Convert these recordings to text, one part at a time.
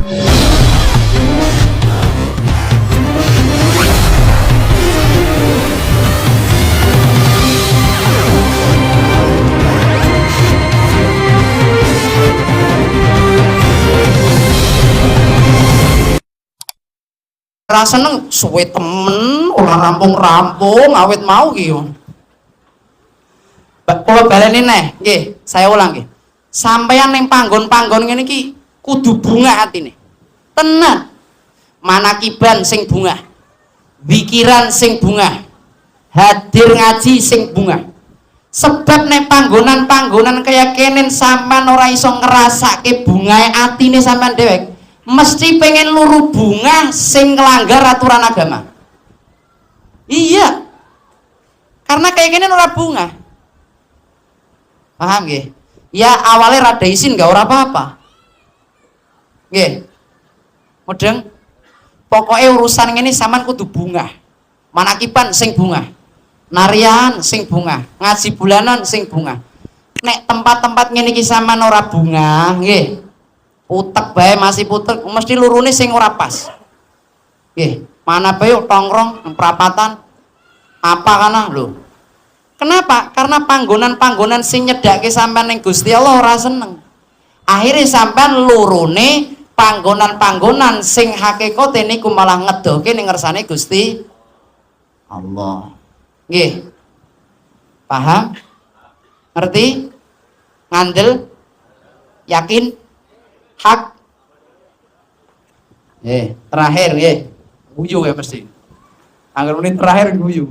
Rasa seneng suwe temen ora rampung-rampung awet mau ki yo. Kula baleni neh, nggih, saya ulang nggih. Sampeyan ning panggon-panggon ngene iki kudu bunga atine. Tenan. Manakiban sing bunga. Pikiran sing bunga. Hadir ngaji sing bunga. Sebab nek panggonan-panggonan kaya kenen sampean ora iso ngrasake bungae atine sampean dhewek. Mesti pengen luru bunga sing nglanggar aturan agama. Iya. Karena kayak gini ora bunga. Paham nggih? Ya awalnya rada isin gak ora apa-apa. Nggih. Mudeng. Pokoknya urusan ini sampean kudu bunga. Manakiban sing bunga. Narian sing bunga. Ngaji bulanan sing bunga. Nek tempat-tempat ngene iki sampean ora bunga, nggih. Utek bae masih putek, mesti lurune sing ora pas. Nggih, mana bae tongkrong perapatan apa kana lho. Kenapa? Karena panggonan-panggonan sing nyedake sampean ning Gusti Allah ora seneng. Akhirnya sampean lurune panggonan-panggonan sing hakikate niku malah ngedoke ning ngersane Gusti Allah. Nggih. Paham? Ngerti? Ngandel? Yakin? Hak terakhir guyu ya mesti anggar menit terakhir guyu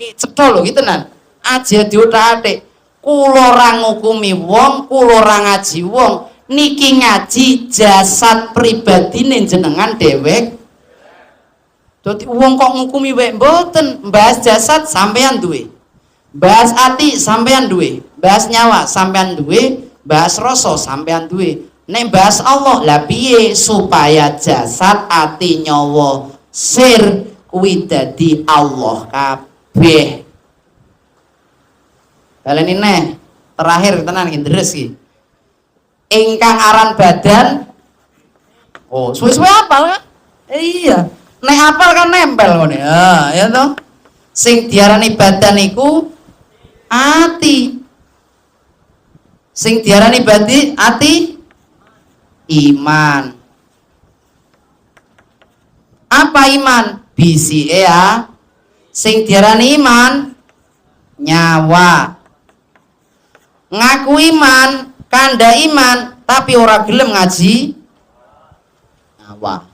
ki cetha lho ki tenan aja diotak-atik kula ora ngukumi wong kula ora ngaji wong niki ngaji jasad pribadine jenengan dhewek dadi wong kok ngukumi wae mboten bahas jasad sampean duwe bahas ati sampean duwe bahas nyawa sampean duwe bahas rasa sampean duwe nek bahas Allah lah piye supaya jasad ati nyawa sir kuwi dadi Allah kabeh. Baleni neh terakhir tenan iki deres iki. Ingkang aran badan suwe-suwe apal kan? Iya. Nek apal kan nempel ngene. Ya toh. Sing diarani badan iku ati. Sing diarani ati iman. Apa iman? Bisike ya. Sing diarani iman nyawa. Ngaku iman, kanda iman, tapi ora gelem ngaji nyawa.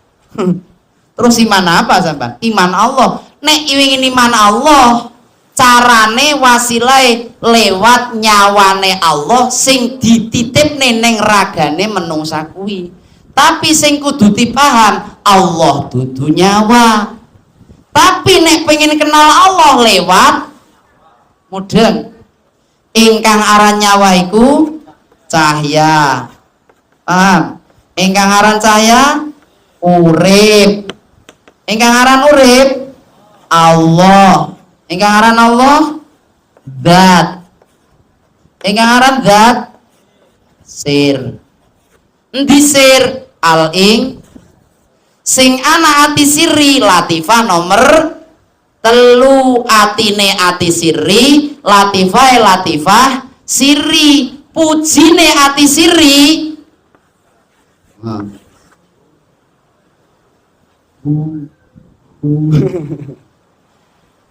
Terus iman apa sampean? Iman Allah. Nek ingin iman Allah, carane wasilahe lewat nyawane Allah sing dititipne ning ragane menungsa kuwi. Tapi sing kudu dipaham Allah dudu nyawa. Tapi nek pengen kenal Allah lewat mudeng ingkang aran nyawa iku cahya. Paham? Ingkang aran cahya urip. Ingkang aran urip Allah. Ingkang aran Allah zat. Ingkang aran zat sir. Endi sir? Al ing sing ana ati siri latifah nomor telu atine ati siri latifah siri pujine ati siri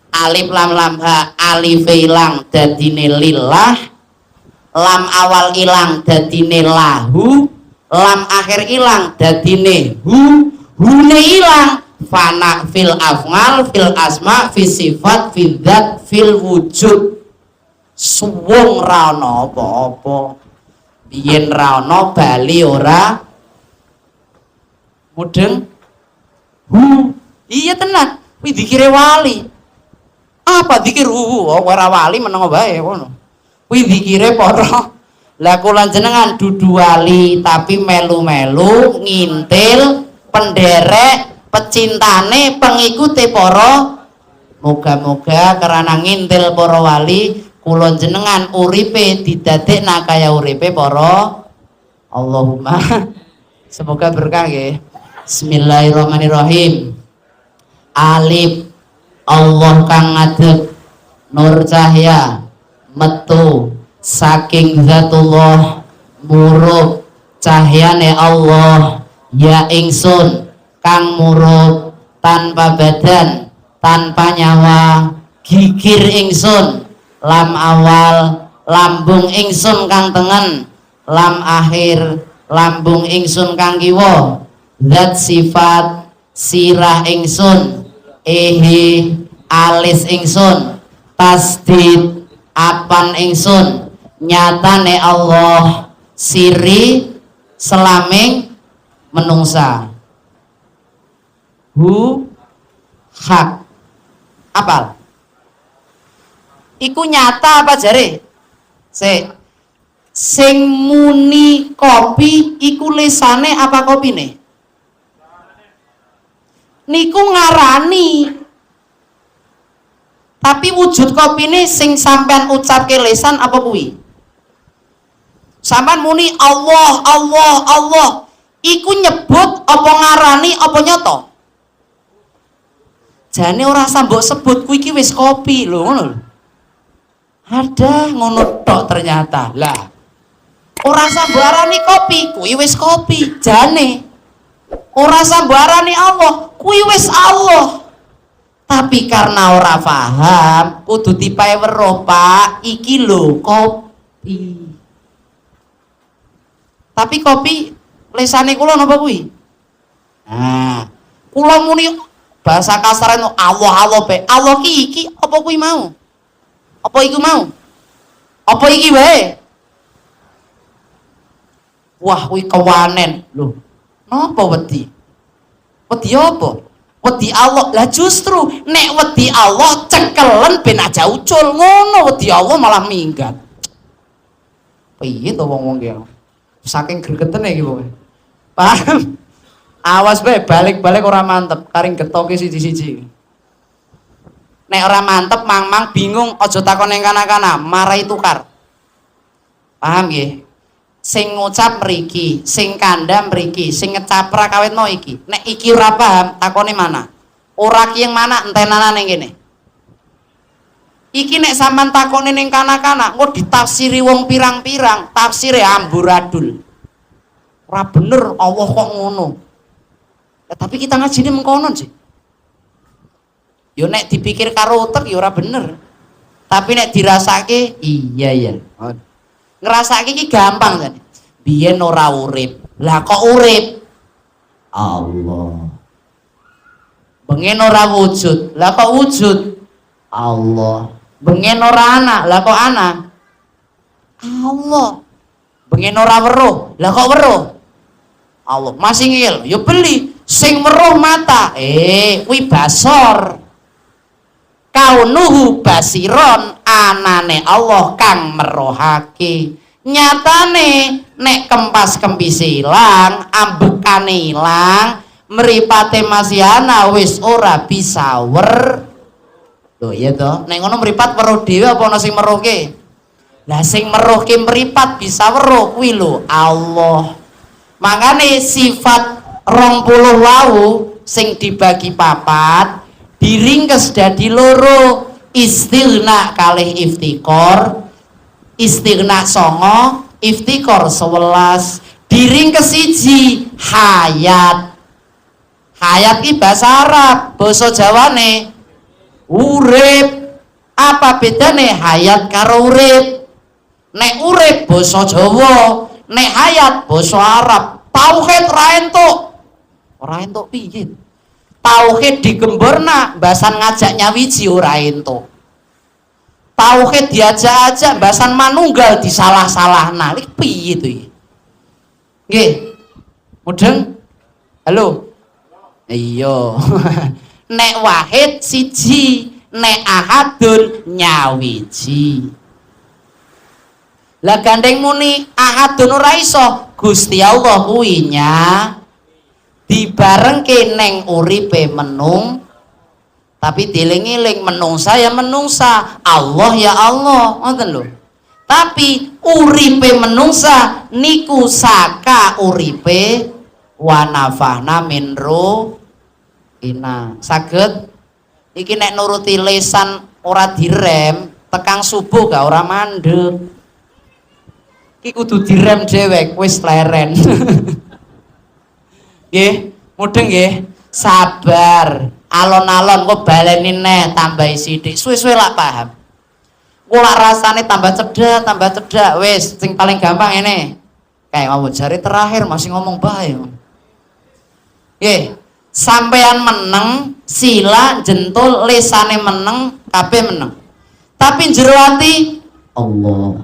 alif lam lam ha alif ilang dadine lillah lam awal ilang dadine lahu lam akhir ilang dadine hune ilang fana fil afngal fil asma fil sifat fil dzat fil wujud suwung ra ono apa-apa biyen ra ono bali ora mudeng iya tenan kuwi dikire wali apa dikir ora wali meneng bae ngono kuwi dikire para lah kula jenengan dudu wali tapi melu-melu ngintil penderek pecintane pengikute para moga-moga karena ngintil para wali kula jenengan uripe didadekna kaya uripe para Allahumma Semoga berkah nggih. Bismillahirrahmanirrahim. Alif, Allah kang ngadeg, nur cahya metu saking zatullah, murub cahyane Allah, ya ingsun kang murub tanpa badan tanpa nyawa, gigir ingsun lam awal lambung ingsun kang tengen, lam akhir lambung ingsun kang kiwa, zat sifat sirah ingsun, ehe alis ingsun, tasdid apan ingsun, nyatane Allah siri selaming menungsa, hu hak apal iku nyata apa jare sing muni kopi iku lesane apa kopine niku ngarani, tapi wujud kopine sing sampean ucapke lesan apa kuwi? Sampean muni Allah Allah Allah iku nyebut apa ngarani apa nyoto? Jane ora sambok sebut kuwi iki wis kopi lho ngono. Ada ngono tok ternyata. Lah ora sambok arani kopi kuwi wis kopi jane. Ora sambok arani Allah kuwi wis Allah. Tapi karena ora paham kudu dipae weruh Pak iki lho kopi. Tapi kopi lesane kula napa kuwi? Nah, kula muni bahasa kasar itu Allah Allah be. Allah ki iki apa kuwi mau? Apa iku mau? Apa iki wae? Wah, kuwi kewanen lho. Napa wedi? Wedi apa? Wedi Allah. Lah justru nek wedi Allah cekelen ben aja ucul ngono, wedi Allah malah minggat. Piye to wong-wong ki? Saking gregeten iki pokoke. Paham? Awas bae balik-balik ora mantep, karing getoke siji-siji. Nek ora mantep mang-mang bingung aja takon ning kana-kana, marai tukar. Paham nggih? Sing ngucap mriki, sing kandha mriki, sing ngecapra kawit mau iki. Nek iki ora paham, takone mana? Ora ki yang mana entenana ning kene. Iki nek sampean takone ning kana-kana, engko ditafsiri wong pirang-pirang, tafsire amburadul. Ora bener Allah kok ngono. Ya, tapi kita ngajine mengkono sih. Yo nek dipikir karo utek ya ora bener. Tapi nek dirasake iya ya. Ngrasake iki gampang kan. Biyen ora urip. Lah kok urip? Allah. Bengen ora wujud. Lah kok wujud? Allah. Bengen ora anak. Lah kok anak? Allah. Bengen ora weruh. Lah kok weruh? Allah. Masih ngil, yo beli sing weruh mata. Kuwi basor. Kaunuhu basiron, anane Allah kang merohake. Nyatane nek kempas kempis ilang, ambekane ilang, mripate masih ana wis ora bisa Loh iya toh, nek ngono mripat weruh dhewe apa ana sing meruhke? Lah sing meruhke mripat bisa weruh kuwi lho Allah. Makane sifat 20 wau sing dibagi papat diringkes dadi loro, istighna kalih iftikor, istighna songo, iftikor 11, diringkes siji hayat. Hayat iki bahasa Arab, basa Jawane urip. Apa bedane hayat karo urip? Nek urip basa Jawa, nek hayat basa Arab. Tauhid ra entuk. Ora entuk piye? Tauhid digemborna, bahasan ngajak nyawiji ora entuk. Tauhid diajak-ajak, bahasan manunggal disalah-salahna. Iki piye to iki? Nggih. Mudeng? Halo. Iya. Nek wahid siji, nek ahadun nyawiji. Lah gandeng muni ahadun ora iso, Gusti Allah kuwi nya dibarengke neng uripe menung, tapi dieling-eling menungsa ya menungsa, Allah ya Allah, ngoten lho. Tapi uripe menungsa niku saka uripe wa nafahna min ruhina. Saged iki nek nuruti lisan ora direm tekang subuh gak ora mandeg. Iki kudu direm dhewek wis leren. Nggih, mudeng nggih. Sabar. Alon-alon kok baleni neh tambahi sithik. Suwe-suwe lak paham. Kula rasane tambah cedak, wis sing paling gampang ini. Kayak mau jari terakhir masih ngomong bae. Nggih, sampean meneng, sila jentul lisane meneng, kabeh meneng. Tapi jero ati Allah.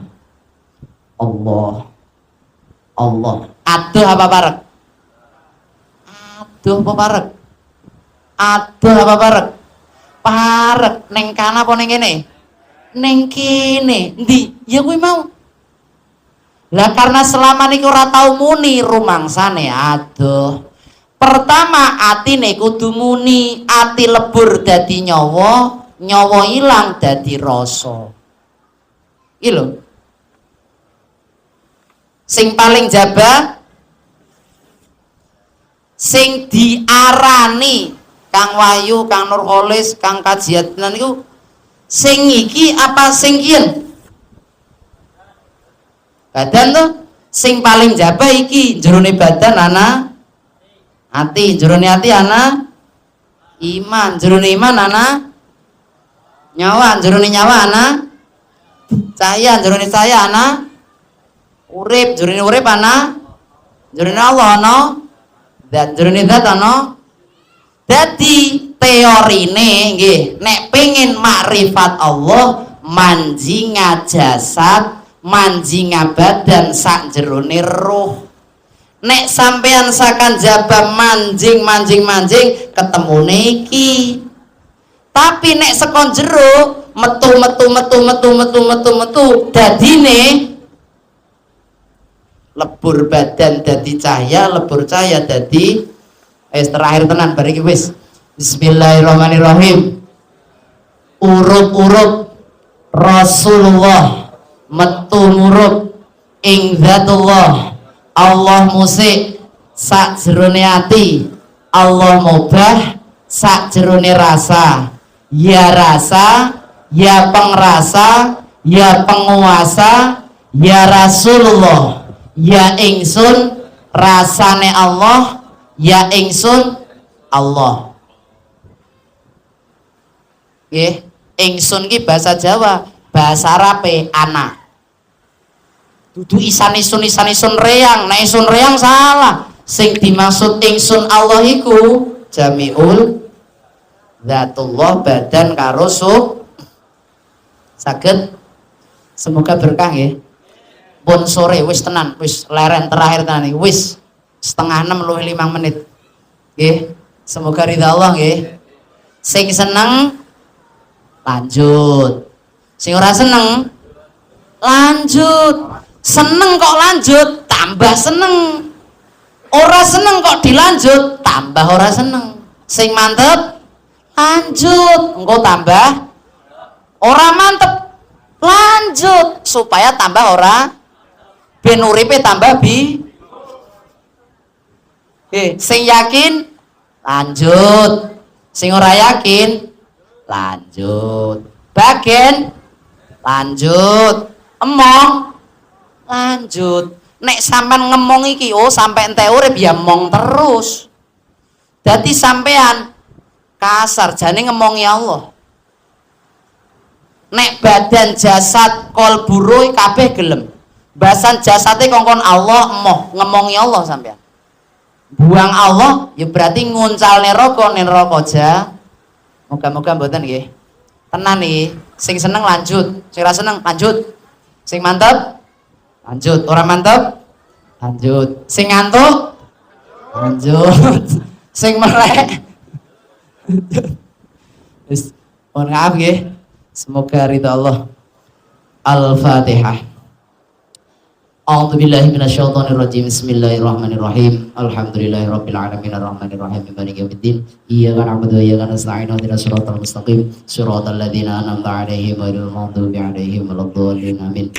Aduh apa parek? Aduh apa parek? Parek neng kana apa neng kene? Neng kene. Ndi? Ya kuwi mau. Lah karena selama niki ora tau muni rumangsane aduh. Pertama atine kudu muni, ati lebur dadi nyawa, nyawa ilang dadi rasa. Iki lho. Sing paling jaba sing diarani Kang Wahyu, Kang Nurholis, Kang Kajian niku sing iki apa sing kiyen? Badan tuh sing paling jaba iki jerone badan ana ati, jerone ati ana iman, jerone iman ana nyawa, jerone nyawa ana cahaya, jerone cahaya ana urip, jerone urip ana jerone Allah ana dan jerone zat ana. Dadi teorine nggih nek pengen makrifat Allah manjinga jasad, manjinga badan sak jerone roh. Nek sampean sakan jaba manjing ketemune iki. Tapi nek sekon jero metu dadine lebur badan dadi cahaya, lebur cahaya dadi terakhir tenan bariki wis. Bismillahirrahmanirrahim. Urup Rasulullah metu murup ing zatullah. Allah musik sak jerone ati, Allah mubah sak jerone rasa. Ya rasa, ya pengrasa, ya penguasa, ya Rasulullah, ya ingsun rasane Allah, ya ingsun Allah. Nggih, ingsun ki bahasa Jawa, bahasa Arabe anak. Dudu isan-isun reang, nek isun reang salah. Sing dimaksud ingsun Allah iku jamiul zatullah badan karo sub. Saged semoga berkah nggih. Pun sore wis tenan, wis leren terakhir tenan iki wis. Setengah 6 luwih 5 menit. Nggih, semoga ridha Allah nggih. Sing seneng lanjut. Sing ora seneng lanjut. Seneng kok lanjut, tambah seneng. Ora seneng kok dilanjut, tambah ora seneng. Sing mantep lanjut, engko tambah ora mantep lanjut supaya tambah ora ben uripe tambah sing yakin lanjut, sing ora yakin lanjut, bagen lanjut, emong lanjut. Nek sampean ngemong iki oh sampai ente urip ya mong terus. Dadi sampean kasar jane ngomongi Allah. Nek badan jasad kolbu ruh kabeh gelem. Bahasan jasate kongkon Allah emoh ngomongi Allah sampean. Buang Allah ya berarti nguncal neraka ja. Moga-moga mboten nggih. Tenan iki, sing seneng lanjut, sing ora seneng lanjut. Sing mantep lanjut, ora mantep lanjut. Sing ngantuk lanjut. Sing melek wis mohon maaf nggih. Semoga ridha Allah. Al-Fatihah. A'udzu billahi minasyaitonir rajim. Bismillahirrahmanirrahim. Alhamdulillahirabbil alamin arrahmanir rahim maliki yaumiddin. Iyyaka na'budu wa iyyaka nasta'in. Ihdinas siratal mustaqim. Siratal ladzina an'amta 'alaihim ghairil maghdubi 'alaihim waladdallin. Amin.